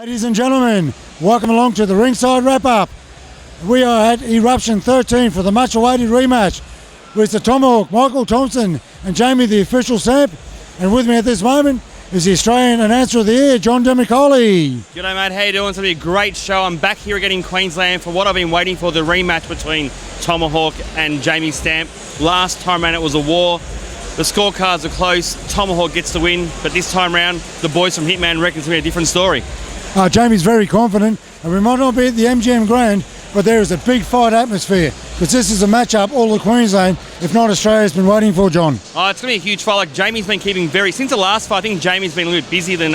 Ladies and gentlemen, welcome along to the ringside wrap-up. We are at Eruption 13 for the much-awaited rematch with the Tomahawk, Michael Thompson, and Jamie, the official stamp. And with me at this moment is the Australian announcer of the year, John Demicoli. G'day mate, how you doing? It's going to be a great show. I'm back here again in Queensland for what I've been waiting for, the rematch between Tomahawk and Jamie Stamp. Last time around it was a war. The scorecards are close. Tomahawk gets the win, but this time round the boys from Hitman reckon it's going to be a different story. Jamie's very confident, and we might not be at the MGM Grand, but there is a big fight atmosphere because this is a matchup all of Queensland, if not Australia, has been waiting for, John. It's going to be a huge fight. Like Jamie's been keeping since the last fight, I think Jamie's been a little bit busier than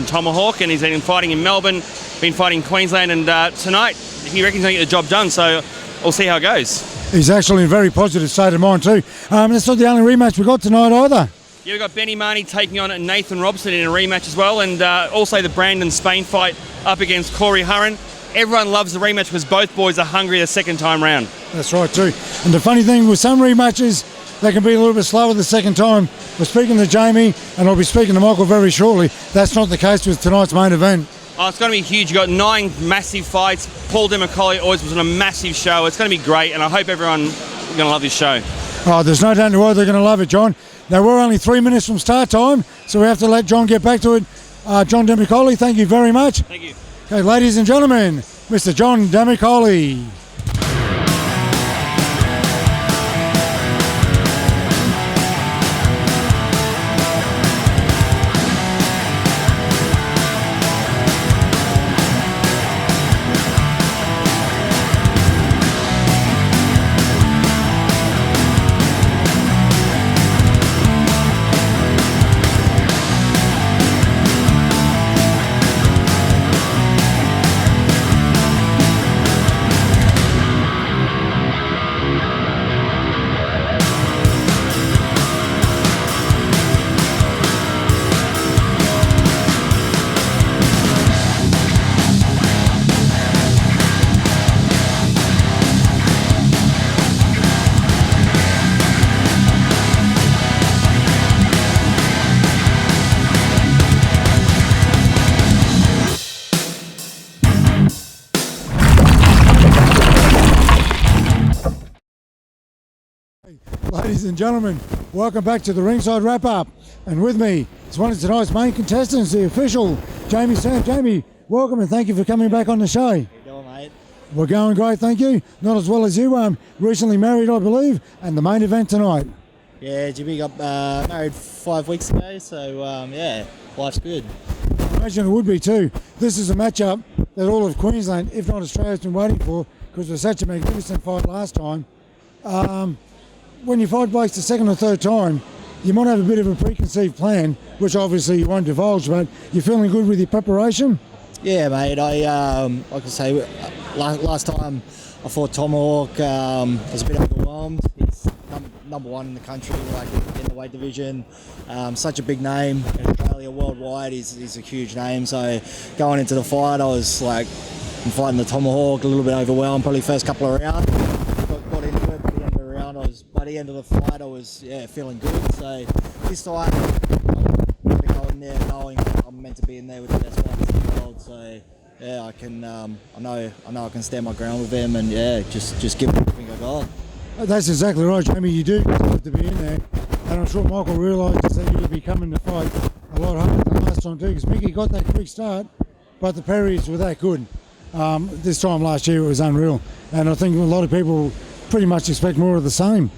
Tomahawk, and he's been fighting in Melbourne, been fighting in Queensland, and tonight he reckons he's going to get the job done, so we'll see how it goes. He's actually in a very positive state of mind too. That's not the only rematch we've got tonight either. Yeah, we've got Benny Marnie taking on Nathan Robson in a rematch as well, and also the Brandon Spain fight up against Corey Hurren. Everyone loves the rematch because both boys are hungry the second time round. That's right too. And the funny thing with some rematches, they can be a little bit slower the second time. We're speaking to Jamie, and I'll be speaking to Michael very shortly. That's not the case with tonight's main event. Oh, it's going to be huge. You've got 9 massive fights. Paul DeMacaulay always was on a massive show. It's going to be great, and I hope everyone is going to love this show. Oh, there's no doubt in the world they're going to love it, John. Now, we're only 3 minutes from start time, so we have to let John get back to it. John Demicoli, thank you very much. Thank you. Okay, ladies and gentlemen, Mr. John Demicoli. Ladies and gentlemen, welcome back to the ringside wrap-up. And with me is one of tonight's main contestants, the official, Jamie Stamp. Jamie, welcome and thank you for coming back on the show. How you doing, mate? We're going great, thank you. Not as well as you. Recently married, I believe, and the main event tonight. Yeah, Jimmy got married 5 weeks ago, so yeah, life's good. I imagine it would be too. This is a matchup that all of Queensland, if not Australia, has been waiting for because it was such a magnificent fight last time. When you fight blokes the second or third time, you might have a bit of a preconceived plan, which obviously you won't divulge, but you're feeling good with your preparation? Yeah, mate. Like I say, last time I fought Tomahawk, I was a bit overwhelmed. He's number one in the country, like in the weight division. Such a big name in Australia, worldwide. He's a huge name. So going into the fight, I was like, I'm fighting the Tomahawk, a little bit overwhelmed. Probably first couple of rounds, got into it. By the end of the fight, I was feeling good. So this time, I'm going to go in there knowing I'm meant to be in there with the best fighters in the world. So yeah, I can. I know I can stand my ground with them, and just give them everything I got. That's exactly right, Jamie. You do have to be in there, and I'm sure Michael realises that you'll be coming to fight a lot harder than last time too. Because Mickey got that quick start, but the parries were that good. This time last year it was unreal, and I think a lot of people pretty much expect more of the same.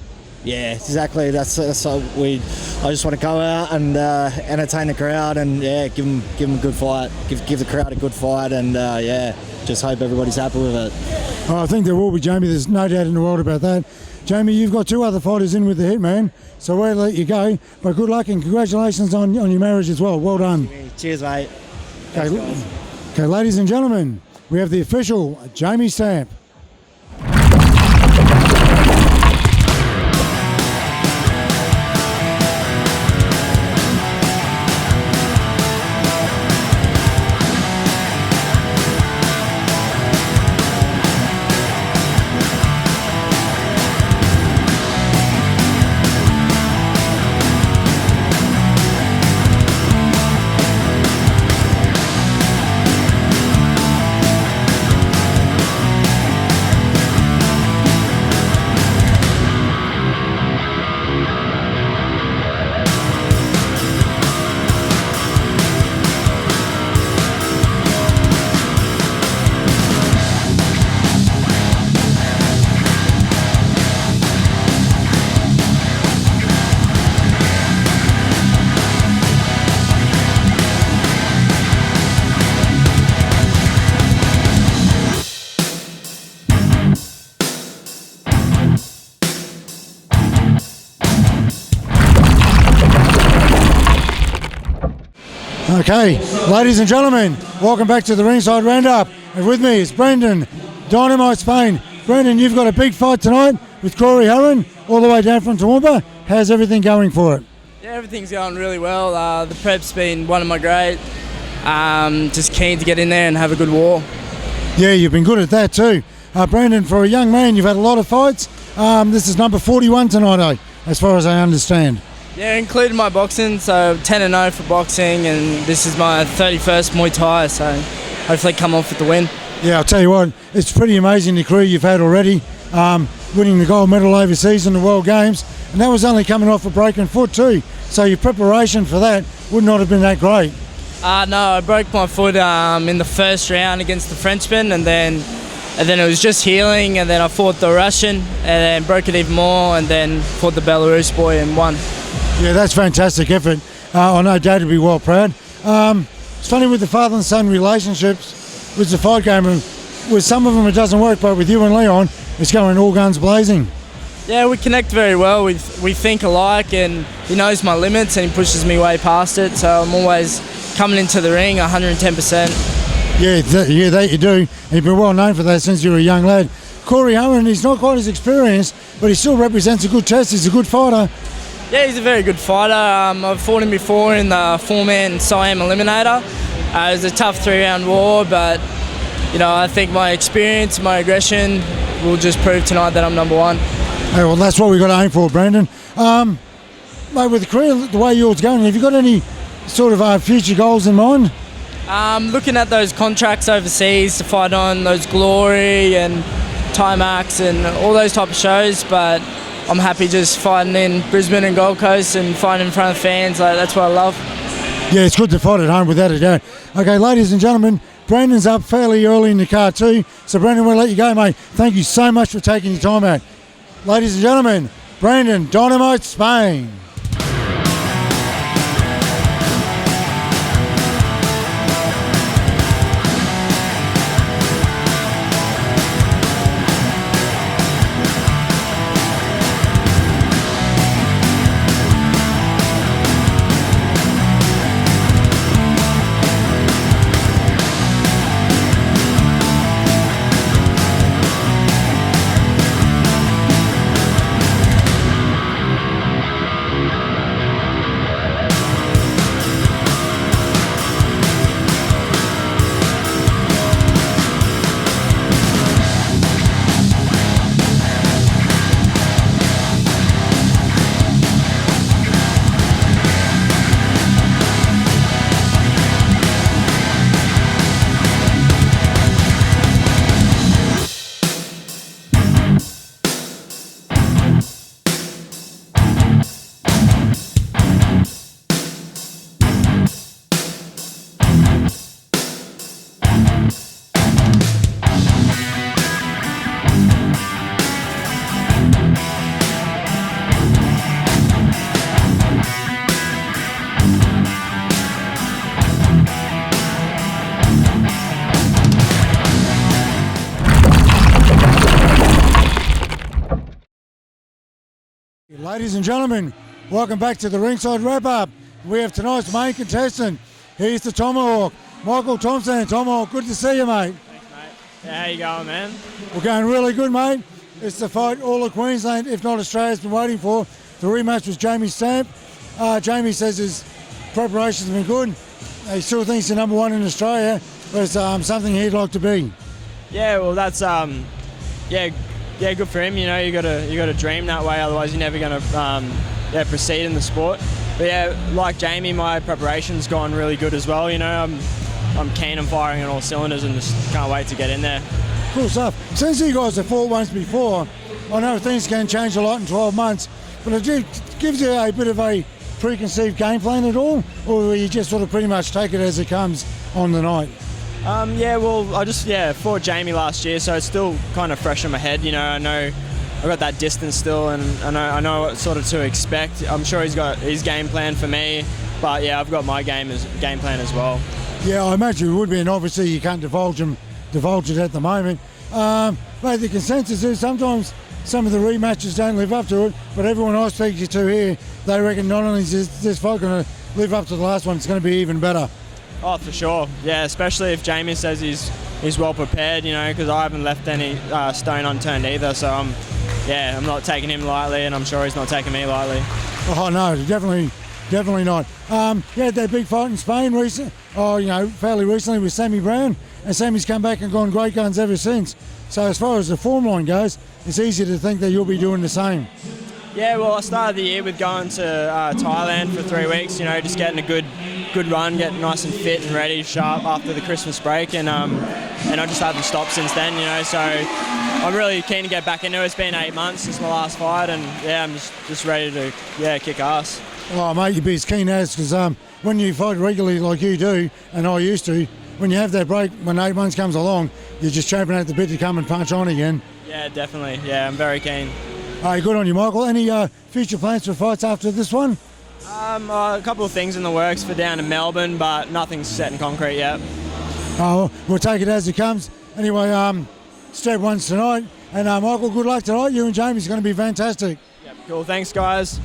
Yeah, exactly. That's I just want to go out and entertain the crowd and give them a good fight, give the crowd a good fight, and just hope everybody's happy with it. Oh, I think there will be, Jamie. There's no doubt in the world about that. Jamie, you've got 2 other fighters in with the Hitman, so we'll let you go. But good luck and congratulations on your marriage as well. Well done. Cheers, mate. Okay, ladies and gentlemen, we have the official Jamie Stamp. Okay, ladies and gentlemen, welcome back to the Ringside Roundup. And with me is Brendan, Dynamite Spain. Brendan, you've got a big fight tonight with Corey Herron, all the way down from Toowoomba. How's everything going for it? Yeah, everything's going really well. The prep's been one of my great. Just keen to get in there and have a good war. Yeah, you've been good at that too. Brendan, for a young man, you've had a lot of fights. This is number 41 tonight, as far as I understand. Yeah, including my boxing, so 10-0 for boxing, and this is my 31st Muay Thai, so hopefully come off with the win. Yeah, I'll tell you what, it's pretty amazing the career you've had already, winning the gold medal overseas in the World Games, and that was only coming off a broken foot too, so your preparation for that would not have been that great. No, I broke my foot in the first round against the Frenchman, and then it was just healing, and then I fought the Russian, and then broke it even more, and then fought the Belarus boy and won. Yeah, that's fantastic effort. I know Dad would be well proud. It's funny with the father and son relationships with the fight game. With some of them it doesn't work, but with you and Leon, it's going all guns blazing. Yeah, we connect very well. We think alike, and he knows my limits and he pushes me way past it. So I'm always coming into the ring 110%. Yeah, that you do. And you've been well known for that since you were a young lad. Corey Herron, he's not quite as experienced, but he still represents a good test. He's a good fighter. Yeah, he's a very good fighter. I've fought him before in the four-man Siam Eliminator. It was a tough three-round war, but I think my experience, my aggression will just prove tonight that I'm number one. Hey, well, that's what we've got to aim for, Brandon. Mate, with the career the way yours going, have you got any sort of future goals in mind? Looking at those contracts overseas to fight on those Glory and Timax and all those type of shows, but I'm happy just fighting in Brisbane and Gold Coast and fighting in front of fans. That's what I love. Yeah, it's good to fight at home without a doubt. Okay, ladies and gentlemen, Brandon's up fairly early in the card too. So Brandon, we'll let you go, mate. Thank you so much for taking your time out. Ladies and gentlemen, Brandon, Dynamite Spain. Ladies and gentlemen, welcome back to the Ringside Wrap-Up. We have tonight's main contestant. He's the Tomahawk, Michael Thompson. Tomahawk, good to see you, mate. Thanks, mate. Yeah, how you going, man? We're going really good, mate. It's the fight all of Queensland, if not Australia's been waiting for. The rematch was Jamie Stamp. Jamie says his preparations have been good. He still thinks he's number one in Australia, but it's something he'd like to be. Yeah, well, that's good for him. You got to dream that way. Otherwise, you're never going to proceed in the sport. But yeah, like Jamie, my preparation's gone really good as well. I'm keen on firing on all cylinders and just can't wait to get in there. Cool stuff. Since you guys have fought once before, I know things can change a lot in 12 months, but it gives you a bit of a preconceived game plan at all, or will you just sort of pretty much take it as it comes on the night? I fought Jamie last year, so it's still kind of fresh in my head. I know I've got that distance still, and I know what sort of to expect. I'm sure he's got his game plan for me, but yeah, I've got my game plan as well. Yeah, I imagine it would be, and obviously you can't divulge it at the moment. But the consensus is sometimes some of the rematches don't live up to it, but everyone I speak to here, they reckon not only is this fight going to live up to the last one, it's going to be even better. Oh, for sure. Yeah, especially if Jamie says he's well prepared, you know, because I haven't left any stone unturned either. So I'm not taking him lightly, and I'm sure he's not taking me lightly. Oh no, definitely not. You had that big fight in Spain fairly recently with Sammy Brown, and Sammy's come back and gone great guns ever since. So as far as the form line goes, it's easy to think that you'll be doing the same. Yeah, well, I started the year with going to Thailand for 3 weeks, you know, just getting a good run, getting nice and fit and ready, sharp after the Christmas break, and I just haven't stopped since then, you know, so I'm really keen to get back into it. It's been 8 months since my last fight, and yeah, I'm just ready to kick ass. Oh mate, you'd be as keen as, because when you fight regularly like you do, and I used to, when you have that break, when 8 months comes along, you're just champing at the bit to come and punch on again. Yeah, definitely. Yeah, I'm very keen. Hey, good on you, Michael. Any future plans for fights after this one? A couple of things in the works for down in Melbourne, but nothing's set in concrete yet. Oh, we'll take it as it comes. Anyway, step one's tonight, and Michael, good luck tonight. You and Jamie's going to be fantastic. Yep, cool. Thanks, guys.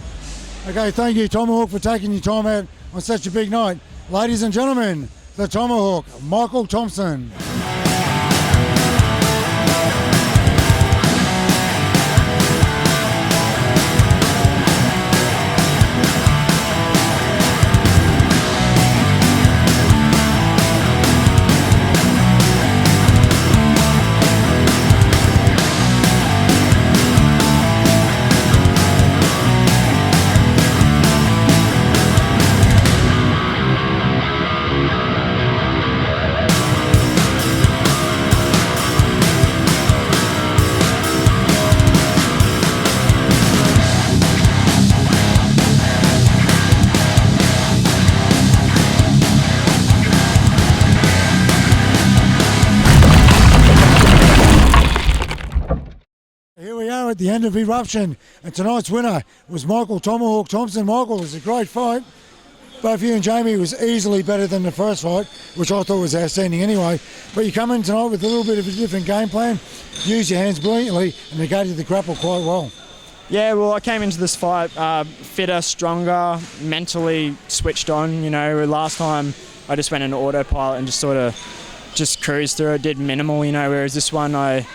Okay, thank you, Tomahawk, for taking your time out on such a big night. Ladies and gentlemen, the Tomahawk, Michael Thompson. Here we are at the end of Eruption, and tonight's winner was Michael Tomahawk Thompson. Michael, it was a great fight. Both you and Jamie was easily better than the first fight, which I thought was outstanding anyway. But you come in tonight with a little bit of a different game plan, use your hands brilliantly, and negated the grapple quite well. Yeah, well, I came into this fight fitter, stronger, mentally switched on. You know, last time I just went in autopilot and just sort of just cruised through it, did minimal, you know, whereas this one I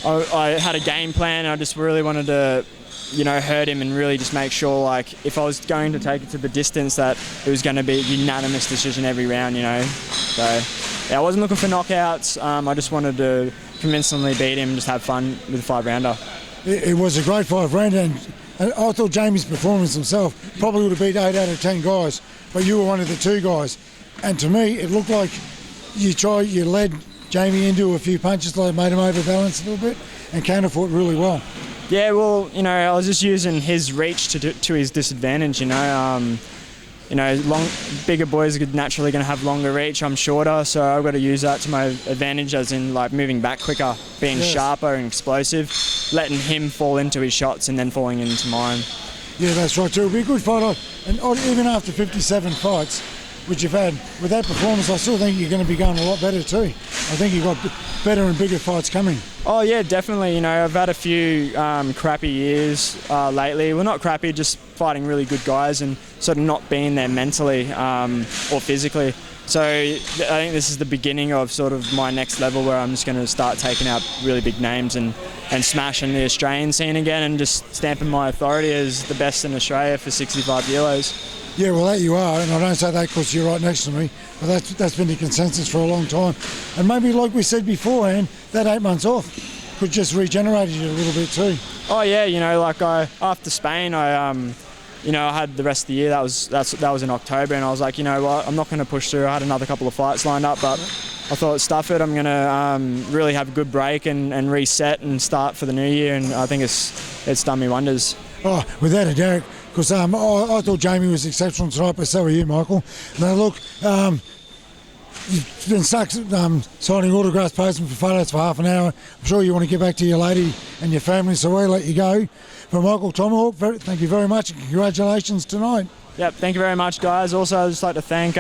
had a game plan. I just really wanted to, you know, hurt him and really just make sure, like, if I was going to take it to the distance, that it was going to be a unanimous decision every round, you know. So, yeah, I wasn't looking for knockouts. I just wanted to convincingly beat him and just have fun with the 5-rounder. It was a great 5-rounder, and I thought Jamie's performance himself probably would have beat 8 out of 10 guys, but you were one of the 2 guys. And to me, it looked like you led Jamie into a few punches, like made him overbalance a little bit, and counter fought really well. Yeah, well, you know, I was just using his reach to his disadvantage, you know. Bigger boys are naturally going to have longer reach. I'm shorter, so I've got to use that to my advantage, as in, like, moving back quicker, being sharper and explosive, letting him fall into his shots and then falling into mine. Yeah, that's right too. It'll be a good fight, and even after 57 fights, which you've had, with that performance, I still think you're going to be going a lot better too. I think you've got better and bigger fights coming. Oh yeah, definitely. You know, I've had a few crappy years lately. Well, not crappy, just fighting really good guys and sort of not being there mentally or physically. So I think this is the beginning of sort of my next level, where I'm just going to start taking out really big names and smashing the Australian scene again, and just stamping my authority as the best in Australia for 65 kilos. Yeah, well, that you are, and I don't say that because you're right next to me, but that's been the consensus for a long time. And maybe, like we said beforehand, that 8 months off could just regenerate you a little bit too. Oh yeah, you know, like after Spain, I had the rest of the year. That was in October, and I was like, you know what, I'm not going to push through. I had another couple of fights lined up, but I thought, stuff it. I'm going to really have a good break and reset and start for the new year, and I think it's done me wonders. Oh, without a doubt. Because I thought Jamie was exceptional tonight, but so are you, Michael. Now look, you've been stuck signing autographs, posting for photos for half an hour. I'm sure you want to get back to your lady and your family, so we'll let you go. But Michael Tomahawk, thank you very much, and congratulations tonight. Yep, thank you very much, guys. Also, I'd just like to thank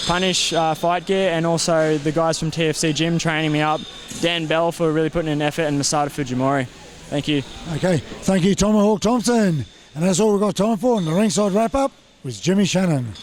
Punish Fight Gear, and also the guys from TFC Gym training me up, Dan Bell for really putting in effort, and Masada Fujimori. Thank you. Okay, thank you, Tomahawk Thompson. And that's all we've got time for. And the ringside wrap-up was Jimmy Shannon.